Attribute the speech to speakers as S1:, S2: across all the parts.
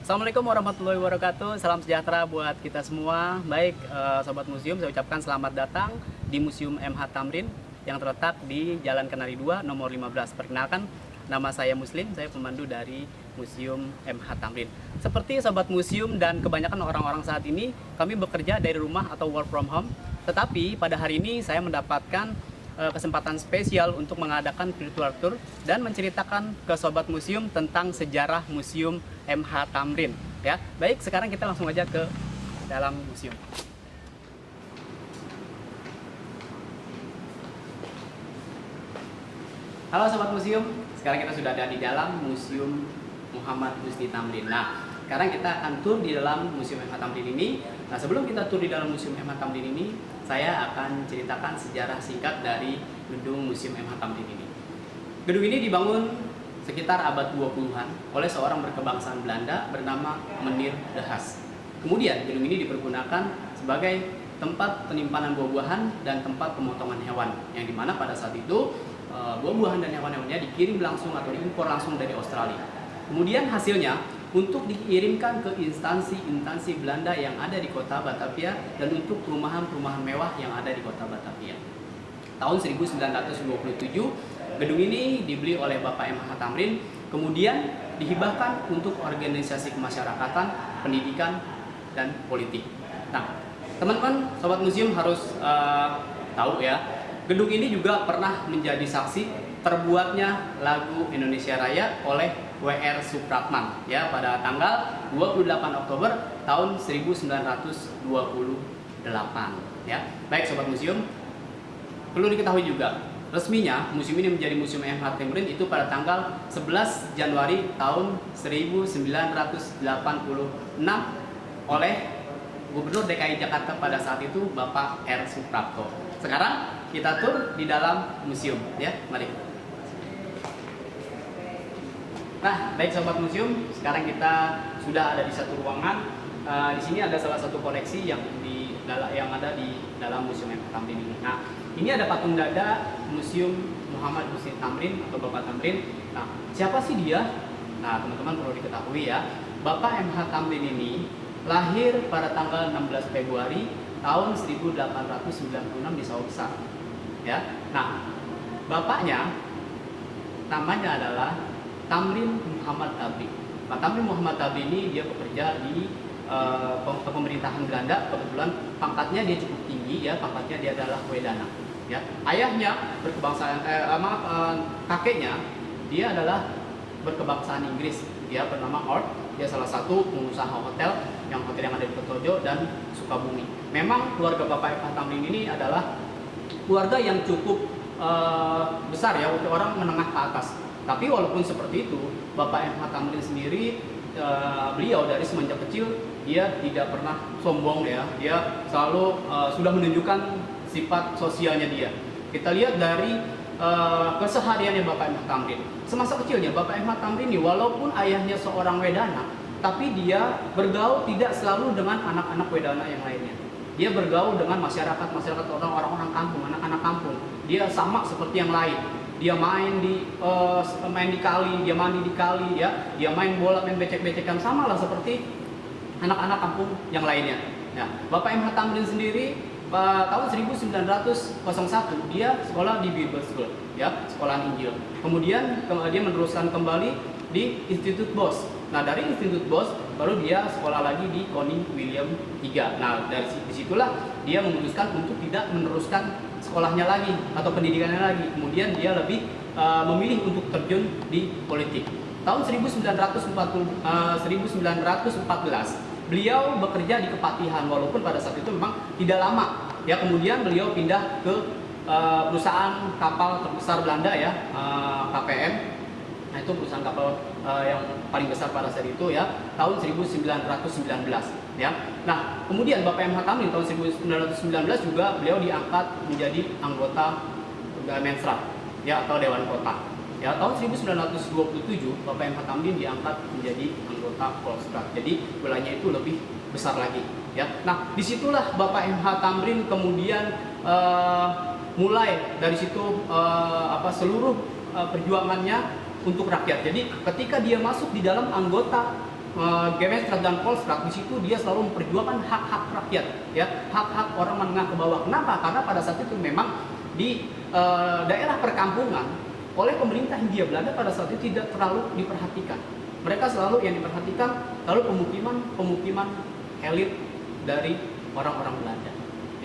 S1: Assalamualaikum warahmatullahi wabarakatuh. Salam sejahtera buat kita semua. Baik, Sobat Museum, saya ucapkan selamat datang di Museum MH Tamrin yang terletak di Jalan Kenari 2, nomor 15. Perkenalkan, nama saya Muslim, saya pemandu dari Museum MH Tamrin. Seperti Sobat Museum dan kebanyakan orang-orang saat ini, kami bekerja dari rumah atau work from home. Tetapi pada hari ini saya mendapatkan kesempatan spesial untuk mengadakan virtual tour dan menceritakan ke Sobat Museum tentang sejarah Museum MH Tamrin. Ya, baik, sekarang kita langsung aja ke dalam museum. Halo Sobat Museum, sekarang kita sudah ada di dalam Museum Muhammad Husni Tamrin. Nah, sekarang kita akan tur di dalam Museum MH Tamrin ini. Nah, sebelum kita tur di dalam Museum MH Tamrin ini, saya akan ceritakan sejarah singkat dari gedung Museum MH Tamrin ini. Gedung ini dibangun sekitar abad 20-an oleh seorang berkebangsaan Belanda bernama Meneer de Haas. Kemudian gedung ini dipergunakan sebagai tempat penyimpanan buah-buahan dan tempat pemotongan hewan, yang dimana pada saat itu buah-buahan dan hewan-hewannya dikirim langsung atau diimpor langsung dari Australia. Kemudian hasilnya untuk dikirimkan ke instansi-instansi Belanda yang ada di kota Batavia dan untuk perumahan-perumahan mewah yang ada di kota Batavia. Tahun 1927, gedung ini dibeli oleh Bapak MH Tamrin, kemudian dihibahkan untuk organisasi kemasyarakatan, pendidikan, dan politik. Nah, teman-teman, Sobat Museum harus tahu ya, gedung ini juga pernah menjadi saksi terbuatnya lagu Indonesia Raya oleh W.R. Supratman ya pada tanggal 28 Oktober tahun 1928 ya. Baik Sobat Museum, perlu diketahui juga resminya museum ini menjadi Museum MH Tamrin itu pada tanggal 11 Januari tahun 1986 oleh Gubernur DKI Jakarta pada saat itu Bapak R. Suprapto. Sekarang kita tur di dalam museum ya, mari. Nah, baik Sobat Museum, sekarang kita sudah ada di satu ruangan. Di sini ada salah satu koleksi yang ada di dalam Museum MH Tamrin ini. Nah, ini ada patung dada Museum Muhammad Husni Tamrin atau Bapak Tamrin. Nah, siapa sih dia? Nah, teman-teman perlu diketahui ya, Bapak MH Tamrin ini lahir pada tanggal 16 Februari tahun 1896 di Sawah Besar. Ya. Nah, bapaknya namanya adalah Tamrin Muhammad Tabri. Pak Tamrin Muhammad Tabri ini dia bekerja di pemerintahan Belanda. Kebetulan pangkatnya dia cukup tinggi ya, pangkatnya dia adalah Wedana. Ya, ayahnya berkebangsaan kakeknya dia adalah berkebangsaan Inggris. Dia bernama Ord. Dia salah satu pengusaha hotel yang ada di Petojo dan Sukabumi. Memang keluarga Bapak MH Tamrin ini adalah keluarga yang cukup besar ya, untuk orang menengah ke atas. Tapi walaupun seperti itu, Bapak MH Tamrin sendiri, beliau dari semenjak kecil dia tidak pernah sombong ya. Dia selalu sudah menunjukkan sifat sosialnya dia. Kita lihat dari kesehariannya Bapak MH Tamrin. Semasa kecilnya Bapak MH Tamrin ini walaupun ayahnya seorang Wedana, tapi dia bergaul tidak selalu dengan anak-anak Wedana yang lainnya. Dia bergaul dengan masyarakat orang-orang kampung, anak-anak kampung. Dia sama seperti yang lain. Dia main di kali, dia mandi di kali ya, dia main bola, main becek-becekan, sama lah seperti anak-anak kampung yang lainnya. Ya, Bapak MH Tamrin sendiri tahun 1901 dia sekolah di Bible School ya, sekolahan Injil. Kemudian dia meneruskan kembali di Institut Bos. Nah, dari Institut Bos baru dia sekolah lagi di Koning William III. Nah, dari disitulah dia memutuskan untuk tidak meneruskan sekolahnya lagi atau pendidikannya lagi. Kemudian dia lebih memilih untuk terjun di politik. Tahun 1914 beliau bekerja di Kepatihan, walaupun pada saat itu memang tidak lama ya. Kemudian beliau pindah ke perusahaan kapal terbesar Belanda ya, KPM. Nah, itu perusahaan kapal yang paling besar pada saat itu ya, tahun 1919 ya. Nah, kemudian Bapak MH Tamrin tahun 1919 juga beliau diangkat menjadi anggota Mensrat ya, atau Dewan Kota. Ya, tahun 1927 Bapak MH Tamrin diangkat menjadi anggota Polskrat. Jadi wilayahnya itu lebih besar lagi ya. Nah, disitulah Bapak MH Tamrin kemudian mulai dari situ seluruh perjuangannya untuk rakyat. Jadi ketika dia masuk di dalam anggota Gemenstrat dan Polstrat di situ dia selalu memperjuangkan hak-hak rakyat, ya, hak-hak orang menengah ke bawah. Kenapa? Karena pada saat itu memang di daerah perkampungan oleh pemerintah Hindia Belanda pada saat itu tidak terlalu diperhatikan. Mereka selalu yang diperhatikan lalu pemukiman elit dari orang-orang Belanda,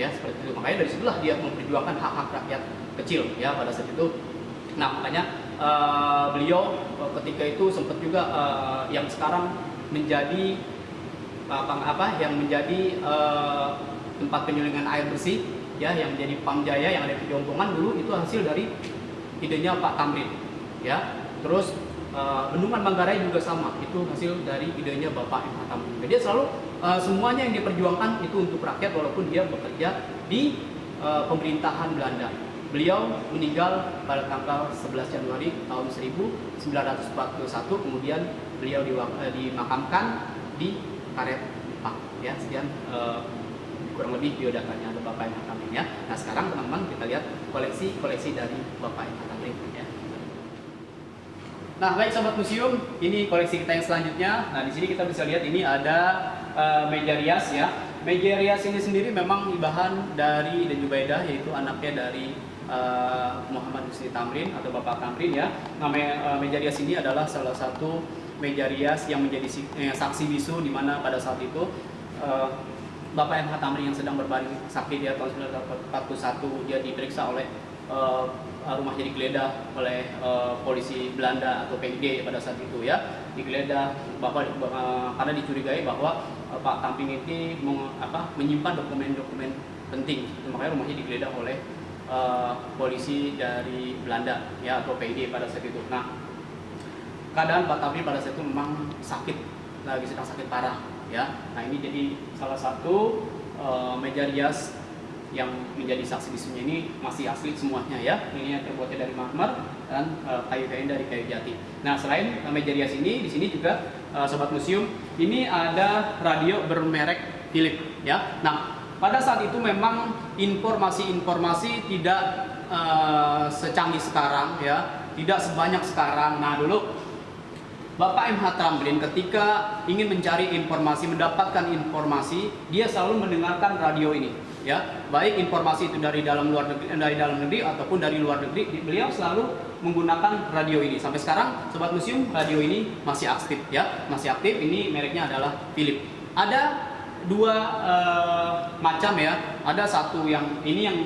S1: ya, seperti itu. Makanya dari situlah dia memperjuangkan hak-hak rakyat kecil, ya, pada saat itu. Nah, makanya beliau ketika itu sempat juga yang sekarang menjadi yang menjadi tempat penyulingan air bersih, ya, yang menjadi Pamjaya yang ada di Jompongan dulu itu hasil dari idenya Pak Tamrin, ya. Terus Bendungan Manggarai juga sama, itu hasil dari idenya Bapak M. H. Tamrin. Jadi dia selalu semuanya yang diperjuangkan itu untuk rakyat walaupun dia bekerja di pemerintahan Belanda. Beliau meninggal pada tanggal 11 Januari tahun 1941, kemudian beliau dimakamkan di Karet Pak, ya. Sekian kurang lebih biodatanya ada Bapak M. H. Tamrin, ya. Nah, sekarang teman-teman kita lihat koleksi dari Bapak M. H. Tamrin, ya. Nah, baik sobat museum, ini koleksi kita yang selanjutnya. Nah, di sini kita bisa lihat ini ada meja rias, ya. Meja rias ini sendiri memang bahan dari Ida Jubaidah, yaitu anaknya dari Muhammad Husni Tamrin atau Bapak Tamrin, ya. Nah, meja rias ini adalah salah satu meja rias yang menjadi saksi bisu di mana pada saat itu Bapak M. H. Tamrin yang sedang berbaring sakit, ya, tahun 1941 dia diperiksa oleh rumahnya digeledah oleh polisi Belanda atau PID pada saat itu, ya. Digeledah karena dicurigai bahwa Pak Tamrin ini menyimpan dokumen-dokumen penting, makanya rumahnya digeledah oleh polisi dari Belanda, ya, atau PID pada saat itu. Nah, keadaan Pak Tamrin pada saat itu memang sakit, lagi sedang sakit parah, ya. Nah, ini jadi salah satu meja rias yang menjadi saksi bisunya ini masih asli semuanya, ya. Ini yang terbuatnya dari marmer dan kayu-kayu dari kayu jati. Nah, selain meja rias ini, di sini juga sobat museum, ini ada radio bermerek Philips, ya. Nah, pada saat itu memang informasi-informasi tidak secanggih sekarang, ya, tidak sebanyak sekarang. Nah, dulu Bapak M. H. Tamrin ketika ingin mencari informasi, mendapatkan informasi, dia selalu mendengarkan radio ini, ya. Baik informasi itu dari dalam negeri ataupun dari luar negeri, beliau selalu menggunakan radio ini. Sampai sekarang sobat museum, radio ini masih aktif, ya, masih aktif. Ini mereknya adalah Philips. Ada dua macam, ya. Ada satu yang ini yang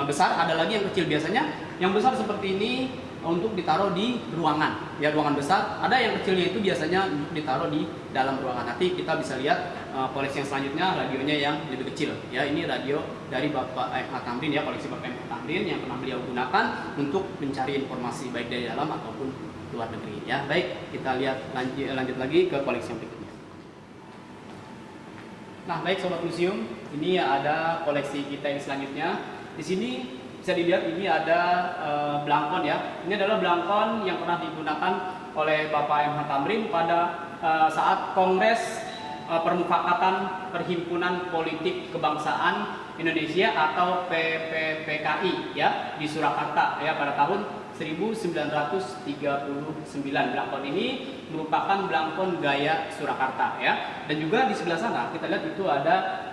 S1: besar, ada lagi yang kecil. Biasanya yang besar seperti ini untuk ditaruh di ruangan, ya, ruangan besar. Ada yang kecilnya itu biasanya ditaruh di dalam ruangan. Nanti kita bisa lihat koleksi yang selanjutnya radionya yang lebih kecil, ya. Ini radio dari Bapak M. H. Tamrin, ya, koleksi Bapak M. H. Tamrin yang pernah beliau gunakan untuk mencari informasi baik dari dalam ataupun luar negeri, ya. Baik, kita lihat lanjut lagi ke koleksi yang berikutnya. Nah, baik sobat museum, ini ada koleksi kita yang selanjutnya. Di sini bisa dilihat ini ada belangkon, ya. Ini adalah belangkon yang pernah digunakan oleh Bapak M. H. Tamrin pada saat Kongres Permufakatan Perhimpunan Politik Kebangsaan Indonesia atau PPPKI, ya, di Surakarta, ya, pada tahun 1939. Belangkon ini merupakan belangkon gaya Surakarta, ya. Dan juga di sebelah sana kita lihat itu ada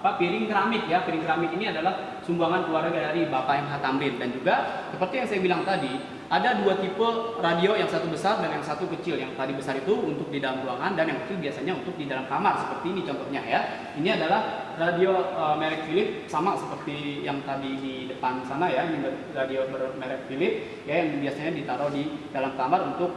S1: piring keramik, ya. Piring keramik ini adalah sumbangan keluarga dari Bapak M. H. Tamrin. Dan juga seperti yang saya bilang tadi, ada dua tipe radio, yang satu besar dan yang satu kecil. Yang tadi besar itu untuk di dalam ruangan dan yang kecil biasanya untuk di dalam kamar, seperti ini contohnya, ya. Ini adalah radio merek Philips, sama seperti yang tadi di depan sana, ya. Ini radio bermerek Philips, ya, yang biasanya ditaruh di dalam kamar untuk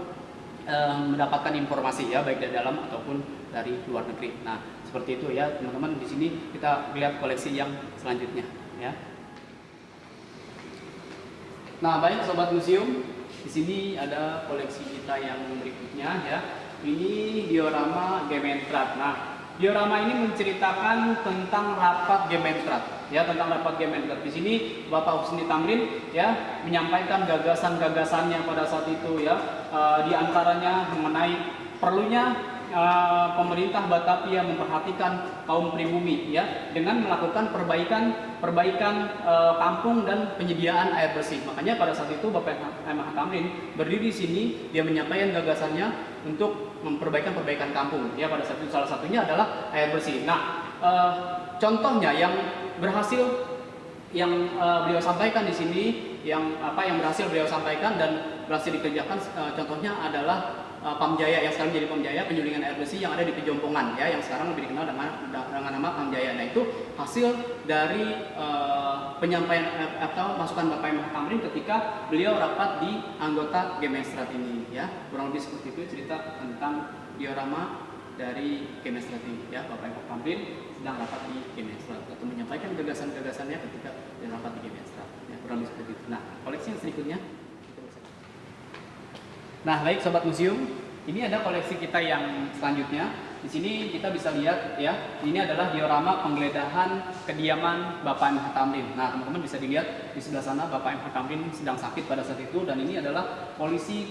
S1: mendapatkan informasi, ya, baik dari dalam ataupun dari luar negeri. Nah, seperti itu, ya, teman-teman. Di sini kita lihat koleksi yang selanjutnya, ya. Nah, baik sobat museum, di sini ada koleksi kita yang berikutnya, ya. Ini diorama Gemenstrat. Nah, diorama ini menceritakan tentang rapat Gemenstrat, ya, tentang rapat Gemenstrat. Di sini Bapak Husni Tamrin, ya, menyampaikan gagasan-gagasannya pada saat itu, ya. Di antaranya mengenai perlunya pemerintah Batavia memperhatikan kaum pribumi, ya, dengan melakukan perbaikan kampung dan penyediaan air bersih. Makanya pada saat itu Bapak M. H. Tamrin berdiri di sini, dia menyampaikan gagasannya untuk perbaikan kampung. Ya, pada saat itu salah satunya adalah air bersih. Nah, contohnya yang berhasil beliau sampaikan di sini, yang berhasil beliau sampaikan dan berhasil dikerjakan, contohnya adalah Pamjaya, yang sekarang menjadi Pamjaya, penyulingan air bersih yang ada di Pejompongan, ya, yang sekarang lebih dikenal dengan nama Pamjaya. Nah, itu hasil dari penyampaian atau masukan Bapak M. Tamrin ketika beliau rapat di anggota Gemenstrat ini, ya. Kurang lebih seperti itu cerita tentang diorama dari Gemenstrat ini, ya. Bapak M. Tamrin sedang rapat di Gemenstrat atau menyampaikan gagasan-gagasannya ketika rapat di Gemenstrat, ya, kurang lebih seperti itu. Nah, koleksi yang berikutnya. Nah, baik sobat museum, ini ada koleksi kita yang selanjutnya. Di sini kita bisa lihat, ya, ini adalah diorama penggeledahan kediaman Bapak M. Tamrin. Nah, teman-teman bisa dilihat di sebelah sana Bapak M. Tamrin sedang sakit pada saat itu, dan ini adalah polisi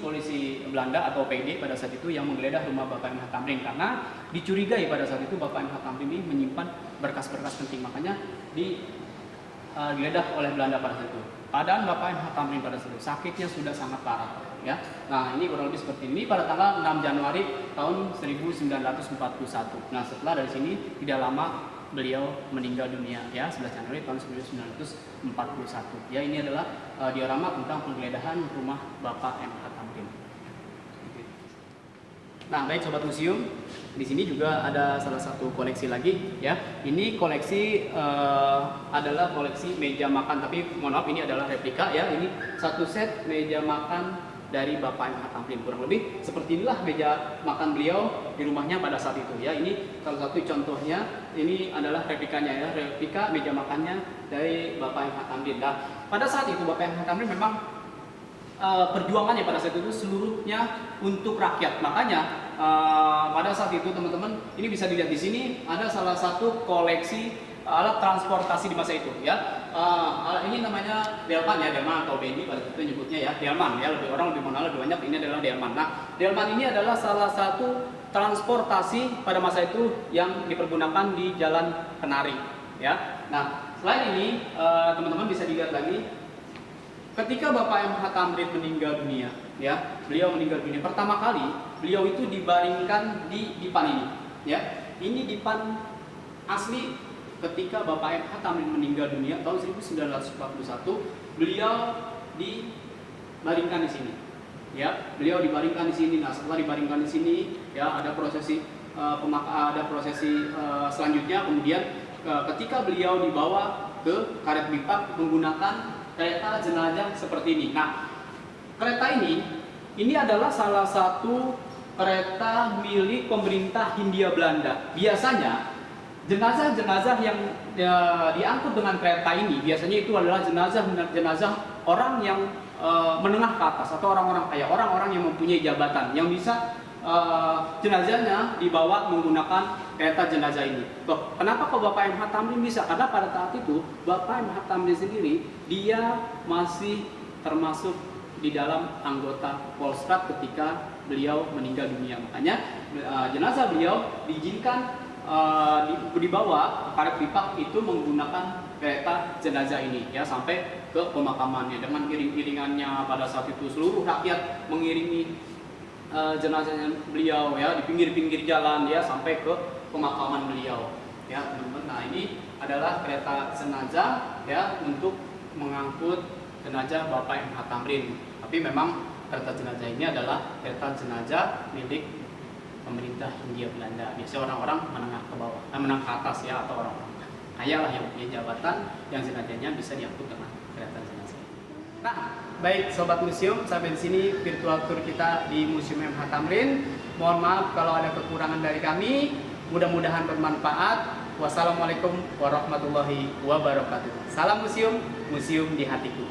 S1: Belanda atau PD pada saat itu yang menggeledah rumah Bapak M. Tamrin karena dicurigai pada saat itu Bapak M. Tamrin ini menyimpan berkas-berkas penting, makanya digeledah oleh Belanda pada saat itu. Keadaan Bapak M. Tamrin pada saat itu sakitnya sudah sangat parah, ya. Nah, ini kurang lebih seperti ini pada tanggal 6 Januari tahun 1941. Nah, setelah dari sini tidak lama beliau meninggal dunia, ya, 11 Januari tahun 1941. Ya, ini adalah diorama tentang penggeledahan rumah Bapak M. Tamrin. Nah, baik sobat museum, di sini juga ada salah satu koleksi lagi, ya. Ini koleksi adalah koleksi meja makan, tapi mohon maaf ini adalah replika, ya. Ini satu set meja makan dari Bapak M. Tamrin. Kurang lebih seperti inilah meja makan beliau di rumahnya pada saat itu, ya. Ini salah satu contohnya, ini adalah replikanya, ya, replika meja makannya dari Bapak M. Tamrin. Nah, pada saat itu Bapak M. Tamrin memang perjuangannya pada saat itu seluruhnya untuk rakyat. Makanya pada saat itu teman-teman, ini bisa dilihat di sini ada salah satu koleksi alat transportasi di masa itu, ya. Ini namanya delman, ya, delman atau bendi pada saat itu nyebutnya, ya, delman, ya, orang lebih mengenal lebih banyak ini adalah delman. Nah, delman ini adalah salah satu transportasi pada masa itu yang dipergunakan di Jalan Kenari, ya. Nah, selain ini teman-teman bisa dilihat lagi ketika Bapak M. Tamrin meninggal dunia, ya, beliau meninggal dunia pertama kali, beliau itu dibaringkan di dipan ini, ya. Ini dipan asli ketika Bapak M. Tamrin meninggal dunia tahun 1941, beliau dibaringkan di sini, ya. Beliau dibaringkan di sini. Nah, setelah dibaringkan di sini, ya, ada prosesi selanjutnya. Kemudian ketika beliau dibawa ke karet bipak menggunakan kereta jenazah seperti ini. Nah, kereta ini adalah salah satu kereta milik pemerintah Hindia Belanda. Biasanya jenazah-jenazah yang diangkut dengan kereta ini biasanya itu adalah jenazah orang yang menengah ke atas atau orang-orang kaya, orang-orang yang mempunyai jabatan yang bisa jenazahnya dibawa menggunakan kereta jenazah ini. Loh, kenapa kok Bapak M. Tamrin bisa? Karena pada saat itu Bapak M. Tamrin sendiri dia masih termasuk di dalam anggota Polstrat ketika beliau meninggal dunia. Makanya jenazah beliau diizinkan dibawa karet pipak itu menggunakan kereta jenazah ini, ya, sampai ke pemakamannya dengan iring-iringannya. Pada saat itu seluruh rakyat mengiringi jenazahnya beliau, ya, di pinggir-pinggir jalan, ya, sampai ke pemakaman beliau, ya, teman-teman. Nah, ini adalah kereta jenazah, ya, untuk mengangkut jenazah Bapak M. Tamrin. Tapi memang kereta jenazah ini adalah kereta jenazah milik pemerintah Hindia Belanda. Biasanya orang-orang menengah ke bawah, menengah ke atas, ya, atau orang-orang kaya lah yang punya jabatan yang jenazahnya bisa diangkut dengan kereta jenazah. Nah, baik sobat museum, sampai di sini virtual tour kita di Museum M. Tamrin. Mohon maaf kalau ada kekurangan dari kami. Mudah-mudahan bermanfaat. Wassalamualaikum warahmatullahi wabarakatuh. Salam museum, museum di hatiku.